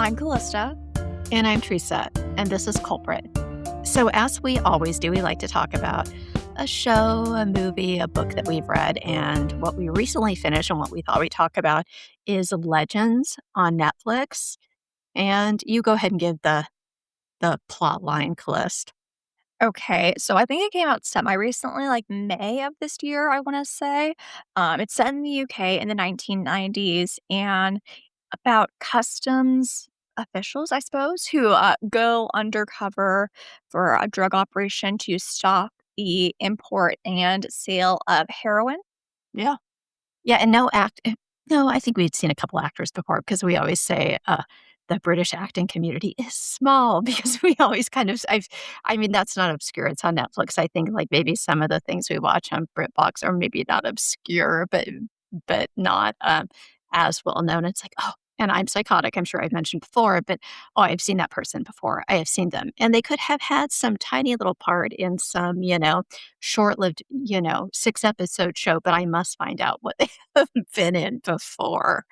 I'm Callista. And I'm Teresa, and this is Culprit. So, as we always do, we like to talk about a show, a movie, a book that we've read, and what we recently finished and what we thought we'd talk about is Legends on Netflix. And you go ahead and give the plot line, Callista. Okay, so I think it came out semi-recently, like May of this year, I want to say. It's set in the UK in the 1990s and about customs officials, I suppose, who go undercover for a drug operation to stop the import and sale of heroin. Yeah. Yeah, and no, I think we'd seen a couple actors before because we always say the British acting community is small because we always kind of, I mean, that's not obscure. It's on Netflix. I think like maybe some of the things we watch on BritBox are maybe not obscure, but not as well known. It's like, oh, and I'm psychotic. I'm sure I've mentioned before, but oh, I've seen that person before. I have seen them, and they could have had some tiny little part in some, short-lived, 6-episode show, but I must find out what they have been in before.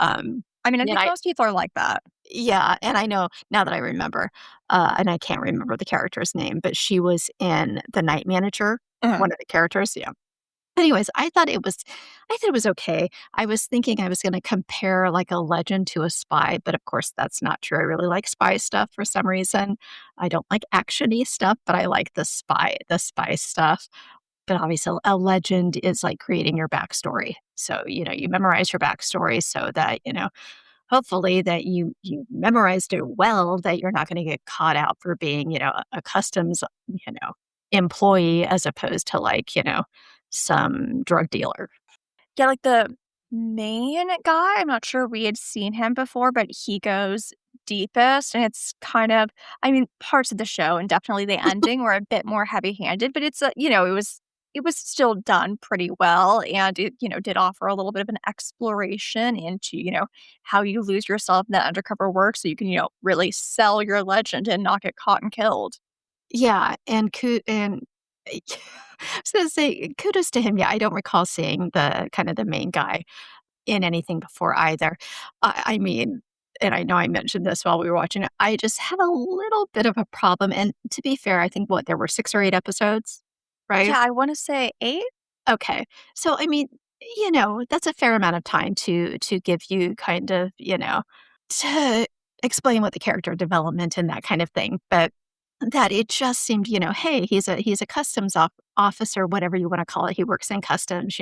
I mean, I And think most people are like that. yeah, and I know now that I remember, and I can't remember the character's name, but she was in The Night Manager, Mhm. one of the characters, yeah. Anyways, I thought it was okay. I was thinking I was gonna compare, like, a legend to a spy, but of course, that's not true. I really like spy stuff for some reason. I don't like actiony stuff, but I like the spy stuff. But obviously, a legend is like creating your backstory. So, you memorize your backstory so that, hopefully that you memorized it well, that you're not gonna get caught out for being, a customs, employee as opposed to like, some drug dealer. Yeah, like the main guy, I'm not sure we had seen him before, but he goes deepest. And it's kind of, I mean, parts of the show and definitely the ending were a bit more heavy handed, but it was still done pretty well. And it, did offer a little bit of an exploration into, how you lose yourself in that undercover work so you can, really sell your legend and not get caught and killed. Yeah, and I was gonna say kudos to him. Yeah, I don't recall seeing the kind of the main guy in anything before either. I mean, and I know I mentioned this while we were watching it, I just had a little bit of a problem, and to be fair, I think there were 6 or 8 episodes, right? Yeah, I want to say eight. Okay. So, I mean, that's a fair amount of time to give you kind of, to explain what the character development and that kind of thing, but that it just seemed, hey, he's a customs officer, whatever you wanna call it. He works in customs,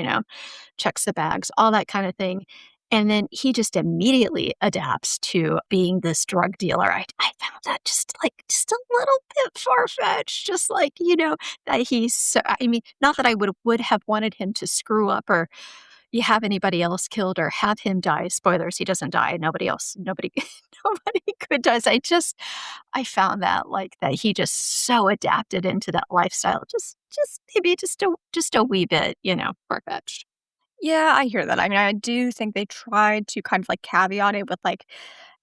checks the bags, all that kind of thing. And then he just immediately adapts to being this drug dealer. I found that just a little bit far-fetched, just like, that he's so I mean, not that I would have wanted him to screw up or you have anybody else killed or have him die. Spoilers, he doesn't die. Nobody nobody could die. So I found that like that he just so adapted into that lifestyle. Just maybe just a wee bit, far-fetched. Yeah, I hear that. I mean, I do think they tried to kind of like caveat it with like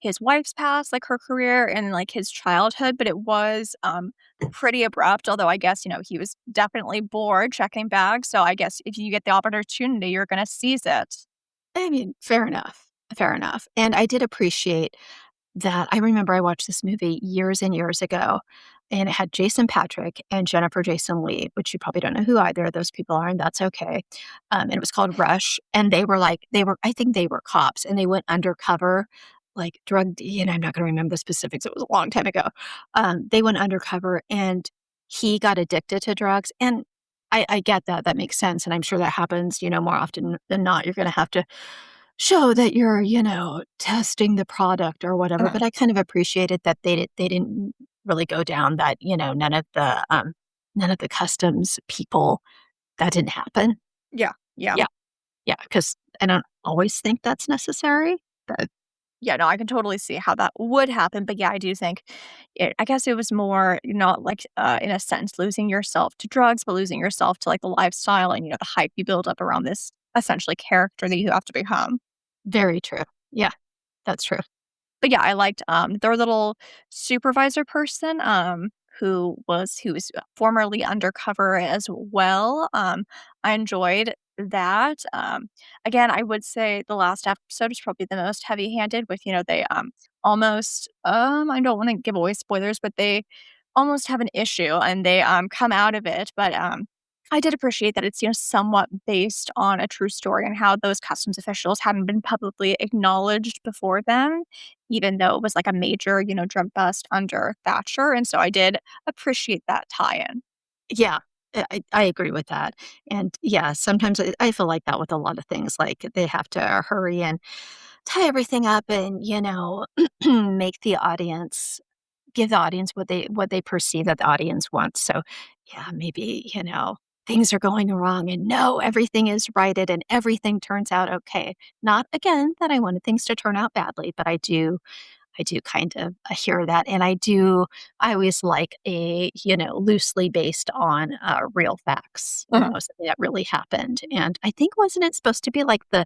his wife's past, like her career and like his childhood, but it was pretty abrupt. Although I guess, he was definitely bored checking bags. So I guess if you get the opportunity, you're gonna seize it. I mean, fair enough. Fair enough. And I did appreciate that I remember I watched this movie years and years ago, and it had Jason Patrick and Jennifer Jason Leigh, which you probably don't know who either of those people are, and that's okay. And it was called Rush, and I think they were cops, and they went undercover, like I'm not gonna remember the specifics, it was a long time ago. They went undercover, and he got addicted to drugs, and I get that, that makes sense, and I'm sure that happens, more often than not. You're gonna have to show that you're, testing the product or whatever, Mhm. but I kind of appreciated that they didn't really go down that, none of the customs people that didn't happen. Yeah, yeah. Yeah, yeah, because I don't always think that's necessary, but Yeah, no, I can totally see how that would happen, but yeah, I do think I guess it was more not like, in a sense, losing yourself to drugs, but losing yourself to, like, the lifestyle and, the hype you build up around this essentially character that you have to become. very true. Yeah, that's true. But yeah, I liked, their little supervisor person, who was formerly undercover as well. I enjoyed that. Again, I would say the last episode is probably the most heavy-handed with, they, almost, I don't wanna give away spoilers, but they almost have an issue and they, come out of it, but, I did appreciate that it's, somewhat based on a true story and how those customs officials hadn't been publicly acknowledged before then, even though it was like a major, drug bust under Thatcher, and so I did appreciate that tie-in. Yeah, I agree with that, and, yeah, sometimes I feel like that with a lot of things, like, they have to hurry and tie everything up and, make the audience give the audience what they perceive that the audience wants, so, yeah, maybe, things are going wrong and, no, everything is righted and everything turns out okay. Not, again, that I wanted things to turn out badly, but I do kind of hear that, and I always like loosely based on, real facts, Mhm. something that really happened, and I think wasn't it supposed to be, like, the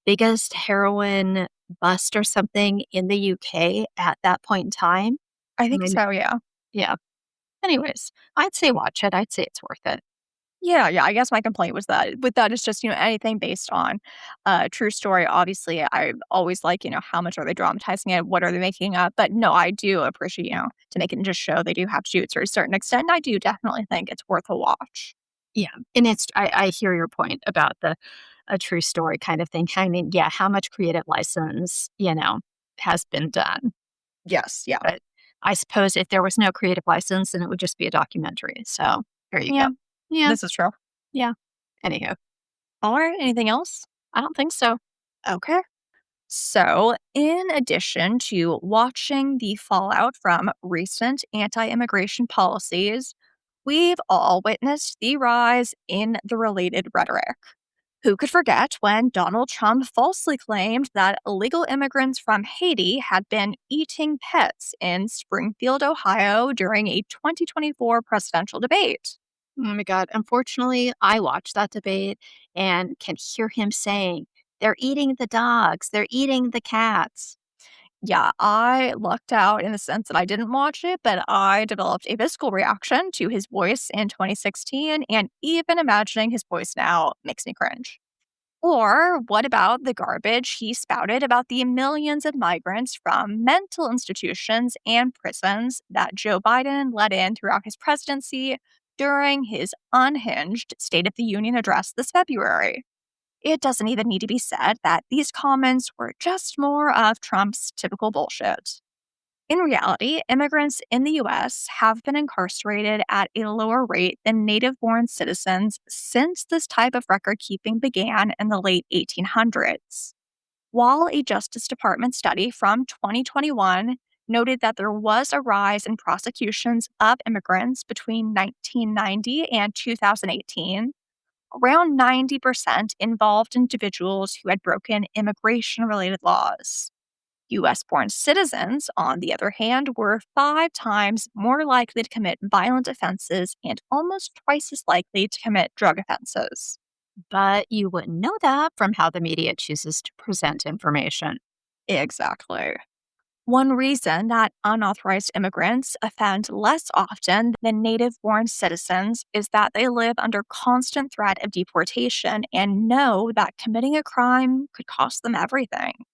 biggest heroin bust or something in the UK at that point in time? I think Maybe so, yeah. yeah. Anyways, I'd say watch it, I'd say it's worth it. Yeah, yeah, I guess my complaint was that with that, it's just, anything based on a true story, obviously, I always like, how much are they dramatizing it? What are they making up? But no, I do appreciate, to make it into a show, they do have to do it to a certain extent, and I do definitely think it's worth a watch. Yeah, and I hear your point about the a true story kind of thing. I mean, yeah, how much creative license, has been done. Yes, yeah. But I suppose if there was no creative license, then it would just be a documentary. So there you go. Yeah, Yeah, this is true. yeah. Anywho, Alright, anything else? I don't think so. Okay. So, in addition to watching the fallout from recent anti immigration policies, we've all witnessed the rise in the related rhetoric. Who could forget when Donald Trump falsely claimed that illegal immigrants from Haiti had been eating pets in Springfield, Ohio during a 2024 presidential debate? Oh my God. Unfortunately, I watched that debate and can hear him saying, they're eating the dogs, they're eating the cats. Yeah, I lucked out in the sense that I didn't watch it, but I developed a visceral reaction to his voice in 2016, and even imagining his voice now makes me cringe. Or what about the garbage he spouted about the millions of migrants from mental institutions and prisons that Joe Biden let in throughout his presidency during his unhinged State of the Union address this February? It doesn't even need to be said that these comments were just more of Trump's typical bullshit. In reality, immigrants in the US have been incarcerated at a lower rate than native born citizens since this type of record keeping began in the late 1800s. While a Justice Department study from 2021 noted that there was a rise in prosecutions of immigrants between 1990 and 2018, around 90% involved individuals who had broken immigration related laws. US born citizens, on the other hand, were 5 times more likely to commit violent offenses and almost twice as likely to commit drug offenses. But you wouldn't know that from how the media chooses to present information. Exactly. One reason that unauthorized immigrants offend less often than native born citizens is that they live under constant threat of deportation and know that committing a crime could cost them everything.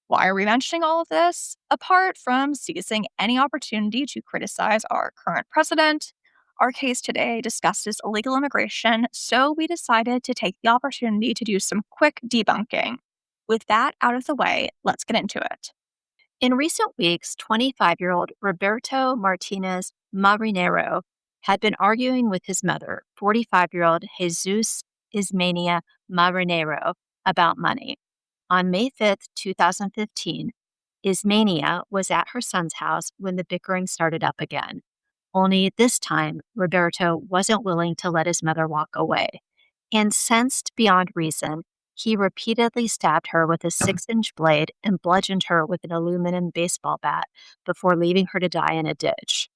Why are we mentioning all of this? Apart from seizing any opportunity to criticize our current president, our case today discusses illegal immigration, so we decided to take the opportunity to do some quick debunking. With that out of the way, let's get into it. In recent weeks, 25-year-old Roberto Martinez-Marinero had been arguing with his mother, 45-year-old Jesus Ismenia Marinero, about money. On May 5th, 2015, Ismenia was at her son's house when the bickering started up again. Only this time, Roberto wasn't willing to let his mother walk away. Incensed beyond reason, he repeatedly stabbed her with a 6-inch blade and bludgeoned her with an aluminum baseball bat before leaving her to die in a ditch.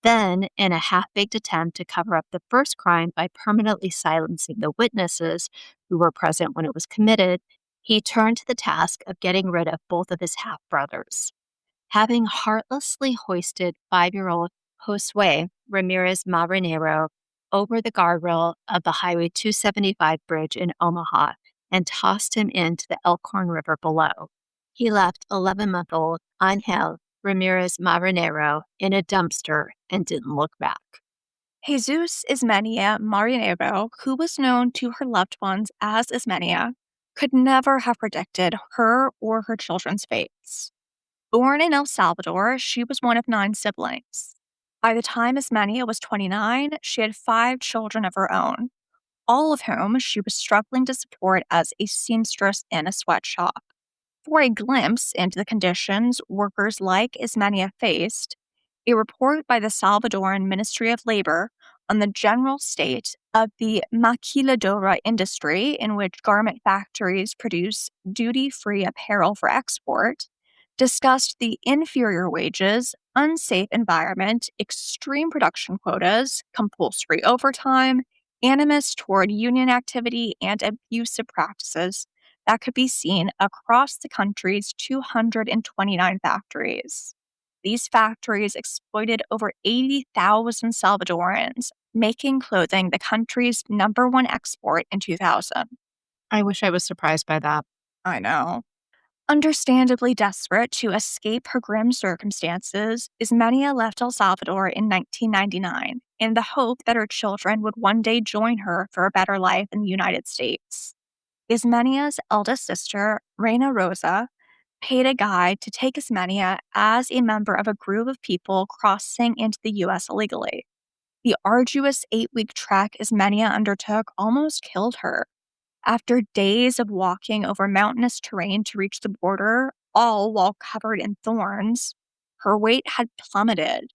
Then, in a half baked attempt to cover up the first crime by permanently silencing the witnesses who were present when it was committed, he turned to the task of getting rid of both of his half brothers. Having heartlessly hoisted 5-year-old Josue Ramirez Marinero over the guardrail of the Highway 275 bridge in Omaha and tossed him into the Elkhorn River below. He left 11-month-old Angel Ramirez Marinero in a dumpster and didn't look back. Jesus Ismenia Marinero, who was known to her loved ones as Ismenia, could never have predicted her or her children's fates. Born in El Salvador, she was one of 9 siblings. By the time Ismenia was 29, she had 5 children of her own, all of whom she was struggling to support as a seamstress in a sweatshop. For a glimpse into the conditions workers like Ismenia faced, a report by the Salvadoran Ministry of Labor on the general state of the maquiladora industry, in which garment factories produce duty free apparel for export, discussed the inferior wages, unsafe environment, extreme production quotas, compulsory overtime, animus toward union activity, and abusive practices that could be seen across the country's 229 factories. These factories exploited over 80,000 Salvadorans, making clothing the country's #1 export in 2000. I wish I was surprised by that. I know. Understandably desperate to escape her grim circumstances, Ismenia left El Salvador in 1999 in the hope that her children would one day join her for a better life in the United States. Ismenia's eldest sister, Reina Rosa, paid a guide to take Ismenia as a member of a group of people crossing into the U.S. illegally. The arduous 8-week trek Ismenia undertook almost killed her. After days of walking over mountainous terrain to reach the border, all while covered in thorns, her weight had plummeted,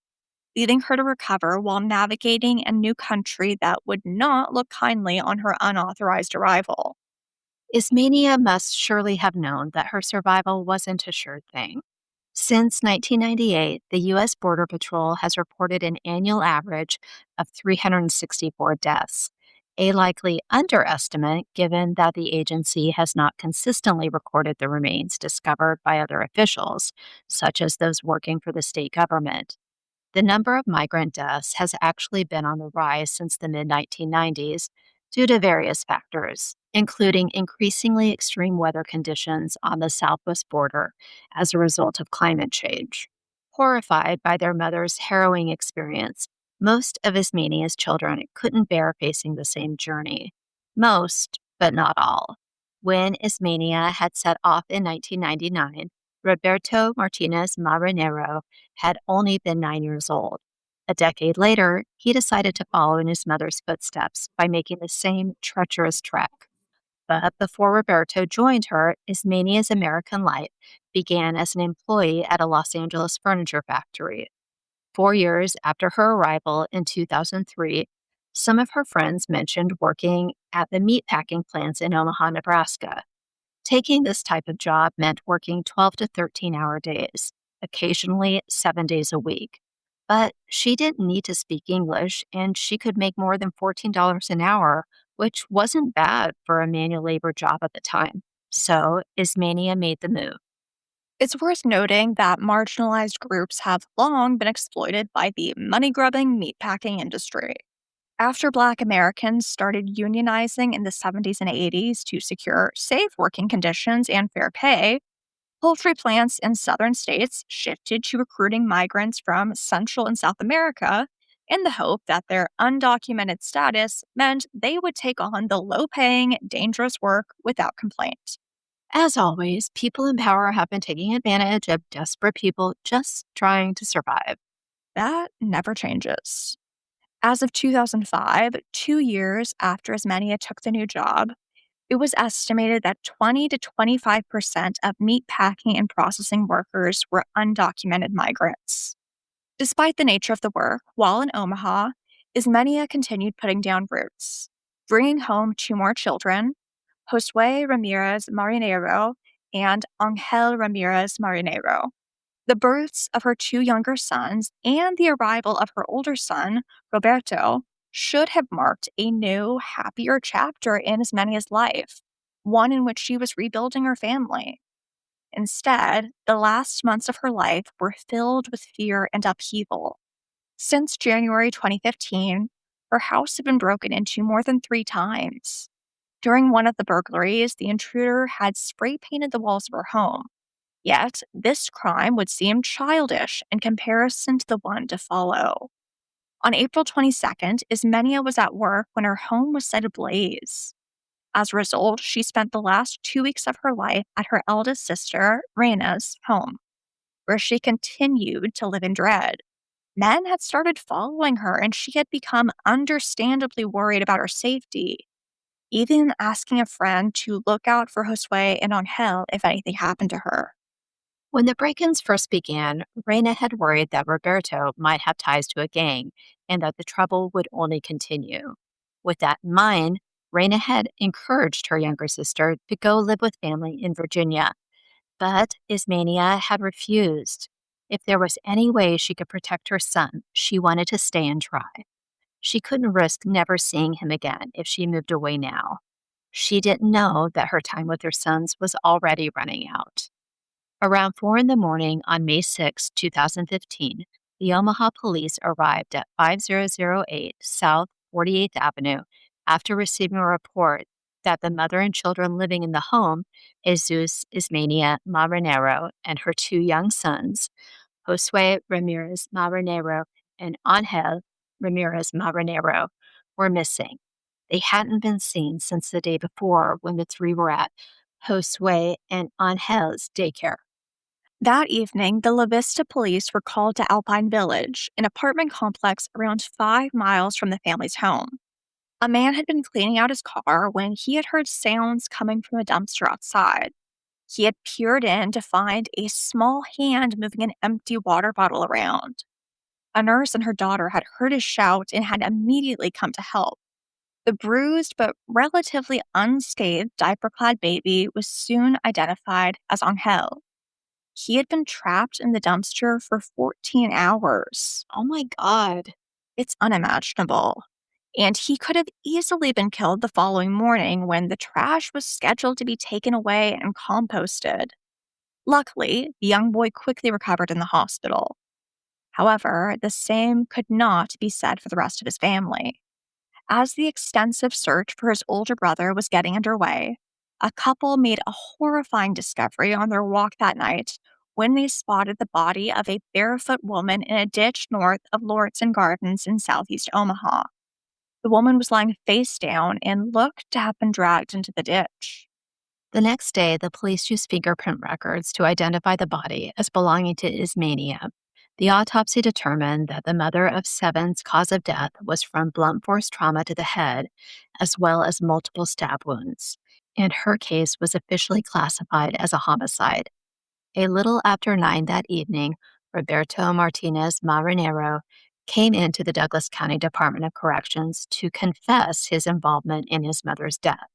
leaving her to recover while navigating a new country that would not look kindly on her unauthorized arrival. Ismenia must surely have known that her survival wasn't a sure thing. Since 1998, the U.S. Border Patrol has reported an annual average of 364 deaths, a likely underestimate given that the agency has not consistently recorded the remains discovered by other officials, such as those working for the state government. The number of migrant deaths has actually been on the rise since the mid 1990s due to various factors, including increasingly extreme weather conditions on the southwest border as a result of climate change. Horrified by their mother's harrowing experience, most of Ismenia's children couldn't bear facing the same journey. Most, but not all. When Ismenia had set off in 1999, Roberto Martinez-Marinero had only been 9 years old. A decade later, he decided to follow in his mother's footsteps by making the same treacherous trek. But before Roberto joined her, Ismenia's American life began as an employee at a Los Angeles furniture factory. 4 years after her arrival in 2003, some of her friends mentioned working at the meatpacking plants in Omaha, Nebraska. Taking this type of job meant working 12 to 13-hour days, occasionally 7 days a week. But she didn't need to speak English, and she could make more than $14 an hour, which wasn't bad for a manual labor job at the time. So Ismenia made the move. It's worth noting that marginalized groups have long been exploited by the money grubbing meatpacking industry. After Black Americans started unionizing in the 70s and 80s to secure safe working conditions and fair pay, poultry plants in southern states shifted to recruiting migrants from Central and South America in the hope that their undocumented status meant they would take on the low paying, dangerous work without complaint. As always, people in power have been taking advantage of desperate people just trying to survive. That never changes. As of 2005, 2 years after Ismenia took the new job, it was estimated that 20 to 25% of meat packing and processing workers were undocumented migrants. Despite the nature of the work, while in Omaha, Ismenia continued putting down roots, bringing home 2 more children, Josue Ramirez Marinero and Angel Ramirez Marinero. The births of her 2 younger sons and the arrival of her older son, Roberto, should have marked a new, happier chapter in Ismenia's life, one in which she was rebuilding her family. Instead, the last months of her life were filled with fear and upheaval. Since January 2015, Her house had been broken into more than 3 times. During one of the burglaries, the intruder had spray painted the walls of her home. Yet, this crime would seem childish in comparison to the one to follow. On April 22nd, Ismenia was at work when her home was set ablaze. As a result, she spent the last 2 weeks of her life at her eldest sister, Reina's home, where she continued to live in dread. Men had started following her, and she had become understandably worried about her safety, even asking a friend to look out for Josue and Angel if anything happened to her. When the break ins first began, Reina had worried that Roberto might have ties to a gang and that the trouble would only continue. With that in mind, Reina had encouraged her younger sister to go live with family in Virginia, but Ismania had refused. If there was any way she could protect her son, she wanted to stay and try. She couldn't risk never seeing him again if she moved away now. She didn't know that her time with her sons was already running out. Around 4 in the morning on May 6, 2015, the Omaha police arrived at 5008 South 48th Avenue after receiving a report that the mother and children living in the home, Jesus Ismenia Marinero, and her 2 young sons, Josue Ramirez Marinero and Angel Ramirez Marinero, were missing. They hadn't been seen since the day before when the three were at Josue and Angel's daycare. That evening, the La Vista police were called to Alpine Village, an apartment complex around 5 miles from the family's home. A man had been cleaning out his car when he had heard sounds coming from a dumpster outside. He had peered in to find a small hand moving an empty water bottle around. A nurse and her daughter had heard his shout and had immediately come to help. The bruised but relatively unscathed diaper clad baby was soon identified as Angel. He had been trapped in the dumpster for 14 hours. Oh my God. It's unimaginable. And he could have easily been killed the following morning when the trash was scheduled to be taken away and composted. Luckily, the young boy quickly recovered in the hospital. However, the same could not be said for the rest of his family. As the extensive search for his older brother was getting underway, a couple made a horrifying discovery on their walk that night when they spotted the body of a barefoot woman in a ditch north of Lauritsen Gardens in southeast Omaha. The woman was lying face down and looked to have been dragged into the ditch. The next day, the police used fingerprint records to identify the body as belonging to Ismania. The autopsy determined that the mother of seven's cause of death was from blunt force trauma to the head, as well as multiple stab wounds, and her case was officially classified as a homicide. A little after 9 that evening, Roberto Martinez-Marinero came into the Douglas County Department of Corrections to confess his involvement in his mother's death.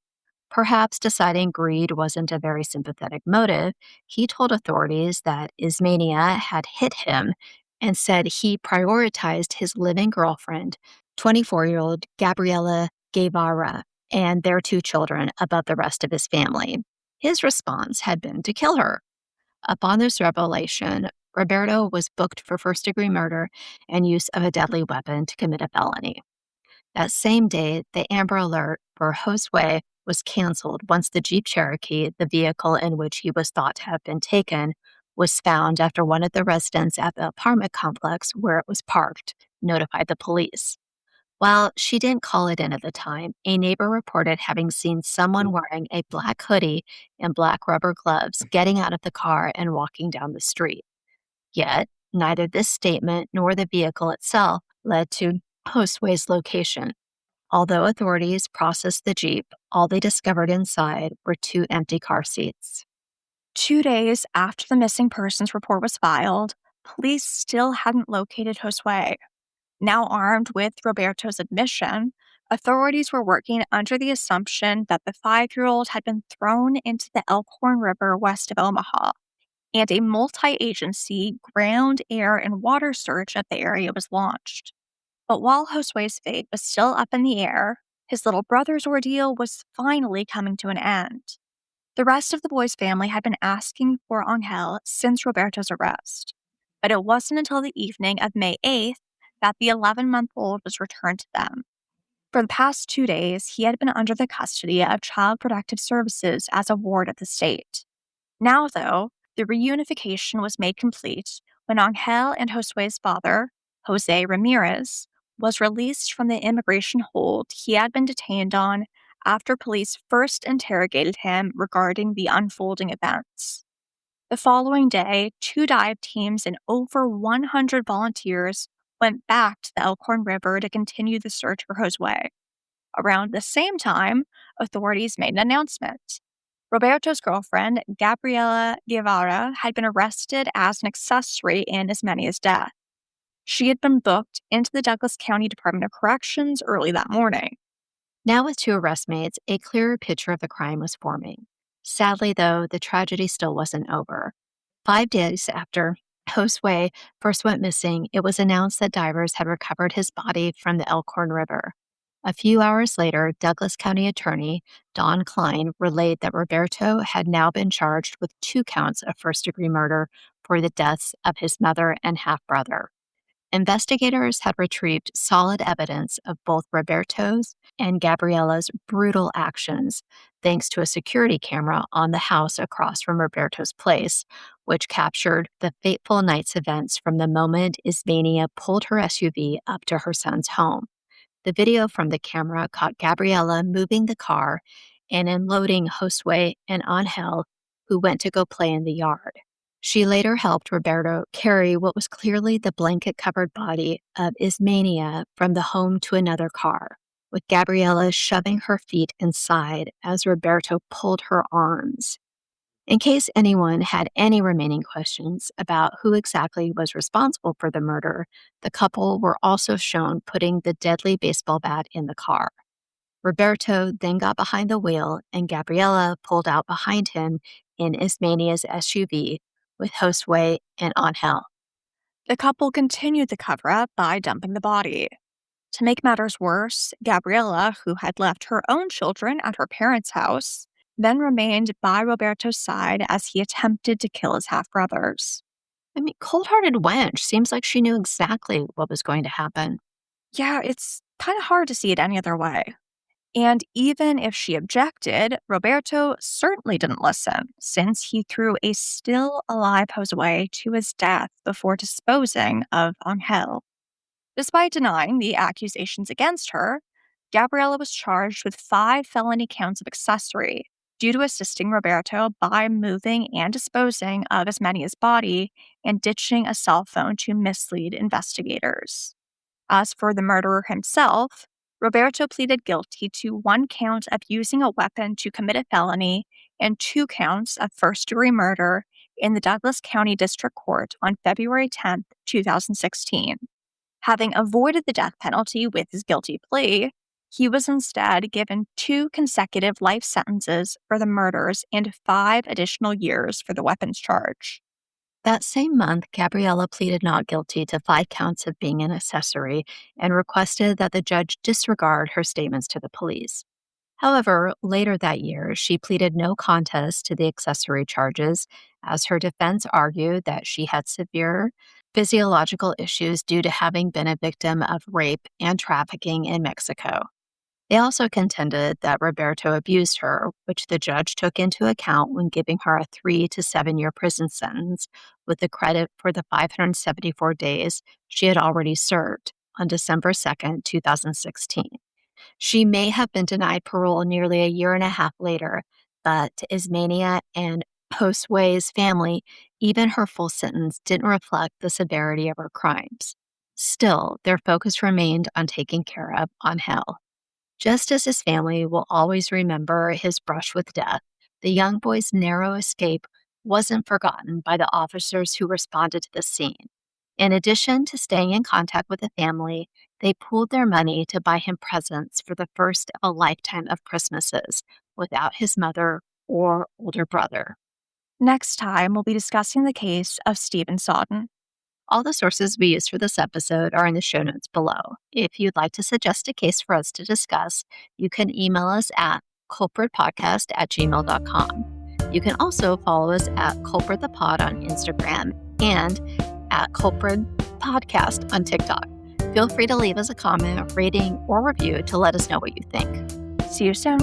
Perhaps deciding greed wasn't a very sympathetic motive, he told authorities that Ismania had hit him and said he prioritized his living girlfriend, 24-year-old Gabriela Guevara, and their 2 children above the rest of his family. His response had been to kill her. Upon this revelation, Roberto was booked for first-degree murder and use of a deadly weapon to commit a felony. That same day, the Amber Alert for Josue was canceled once the Jeep Cherokee, the vehicle in which he was thought to have been taken, was found after one of the residents at the apartment complex where it was parked notified the police. While she didn't call it in at the time, a neighbor reported having seen someone wearing a black hoodie and black rubber gloves getting out of the car and walking down the street. Yet, neither this statement nor the vehicle itself led to Josue's location. Although authorities processed the Jeep, all they discovered inside were 2 empty car seats. 2 days after the missing persons report was filed, police still hadn't located Josue. Now armed with Roberto's admission, authorities were working under the assumption that the 5-year-old had been thrown into the Elkhorn River west of Omaha, and a multi-agency ground, air, and water search of the area was launched. But while Josue's fate was still up in the air, his little brother's ordeal was finally coming to an end. The rest of the boy's family had been asking for Angel since Roberto's arrest, but it wasn't until the evening of May 8th that the 11-month-old was returned to them. For the past 2 days, he had been under the custody of Child Protective Services as a ward of the state. Now, though, the reunification was made complete when Angel and Josue's father, Jose Ramirez, was released from the immigration hold he had been detained on after police first interrogated him regarding the unfolding events. The following day, 2 dive teams and over 100 volunteers went back to the Elkhorn River to continue the search for Josue. Around the same time, authorities made an announcement. Roberto's girlfriend, Gabriela Guevara, had been arrested as an accessory in Ismenia's death. She had been booked into the Douglas County Department of Corrections early that morning. Now, with 2 arrestmates, a clearer picture of the crime was forming. Sadly, though, the tragedy still wasn't over. 5 days after Josue first went missing, it was announced that divers had recovered his body from the Elkhorn River. A few hours later, Douglas County Attorney Don Klein relayed that Roberto had now been charged with 2 counts of first-degree murder for the deaths of his mother and half-brother. Investigators had retrieved solid evidence of both Roberto's and Gabriela's brutal actions, thanks to a security camera on the house across from Roberto's place, which captured the fateful night's events from the moment Ismenia pulled her SUV up to her son's home. The video from the camera caught Gabriela moving the car and unloading Josue and Angel, who went to go play in the yard. She later helped Roberto carry what was clearly the blanket-covered body of Ismenia from the home to another car, with Gabriela shoving her feet inside as Roberto pulled her arms. In case anyone had any remaining questions about who exactly was responsible for the murder, the couple were also shown putting the deadly baseball bat in the car. Roberto then got behind the wheel, and Gabriela pulled out behind him in Ismenia's SUV with Josue and Angel. The couple continued the cover up by dumping the body. To make matters worse, Gabriela, who had left her own children at her parents' house, then remained by Roberto's side as he attempted to kill his half brothers. Cold-hearted wench. Seems like she knew exactly what was going to happen. Yeah, it's kind of hard to see it any other way. And even if she objected, Roberto certainly didn't listen, since he threw a still alive Josue to his death before disposing of Angel. Despite denying the accusations against her, Gabriela was charged with 5 felony counts of accessory due to assisting Roberto by moving and disposing of Ismenia's body and ditching a cell phone to mislead investigators. As for the murderer himself, Roberto pleaded guilty to 1 count of using a weapon to commit a felony and 2 counts of first-degree murder in the Douglas County District Court on February 10, 2016. Having avoided the death penalty with his guilty plea, he was instead given 2 consecutive life sentences for the murders and 5 additional years for the weapons charge. That same month, Gabriela pleaded not guilty to 5 counts of being an accessory and requested that the judge disregard her statements to the police. However, later that year, she pleaded no contest to the accessory charges, as her defense argued that she had severe physiological issues due to having been a victim of rape and trafficking in Mexico. They also contended that Roberto abused her, which the judge took into account when giving her a 3 to 7 year prison sentence, with the credit for the 574 days she had already served on December 2nd, 2016. She may have been denied parole nearly a year and a half later, but to Ismenia and Josue's family, even her full sentence didn't reflect the severity of her crimes. Still, their focus remained on taking care of Angel. Just as his family will always remember his brush with death, the young boy's narrow escape wasn't forgotten by the officers who responded to the scene. In addition to staying in contact with the family, they pooled their money to buy him presents for the first of a lifetime of Christmases without his mother or older brother. Next time, we'll be discussing the case of Stephen Sodden. All the sources we used for this episode are in the show notes below. If you'd like to suggest a case for us to discuss, you can email us at culpritpodcast@gmail.com. You can also follow us at culpritthepod on Instagram and at culpritpodcast on TikTok. Feel free to leave us a comment, rating, or review to let us know what you think. See you soon.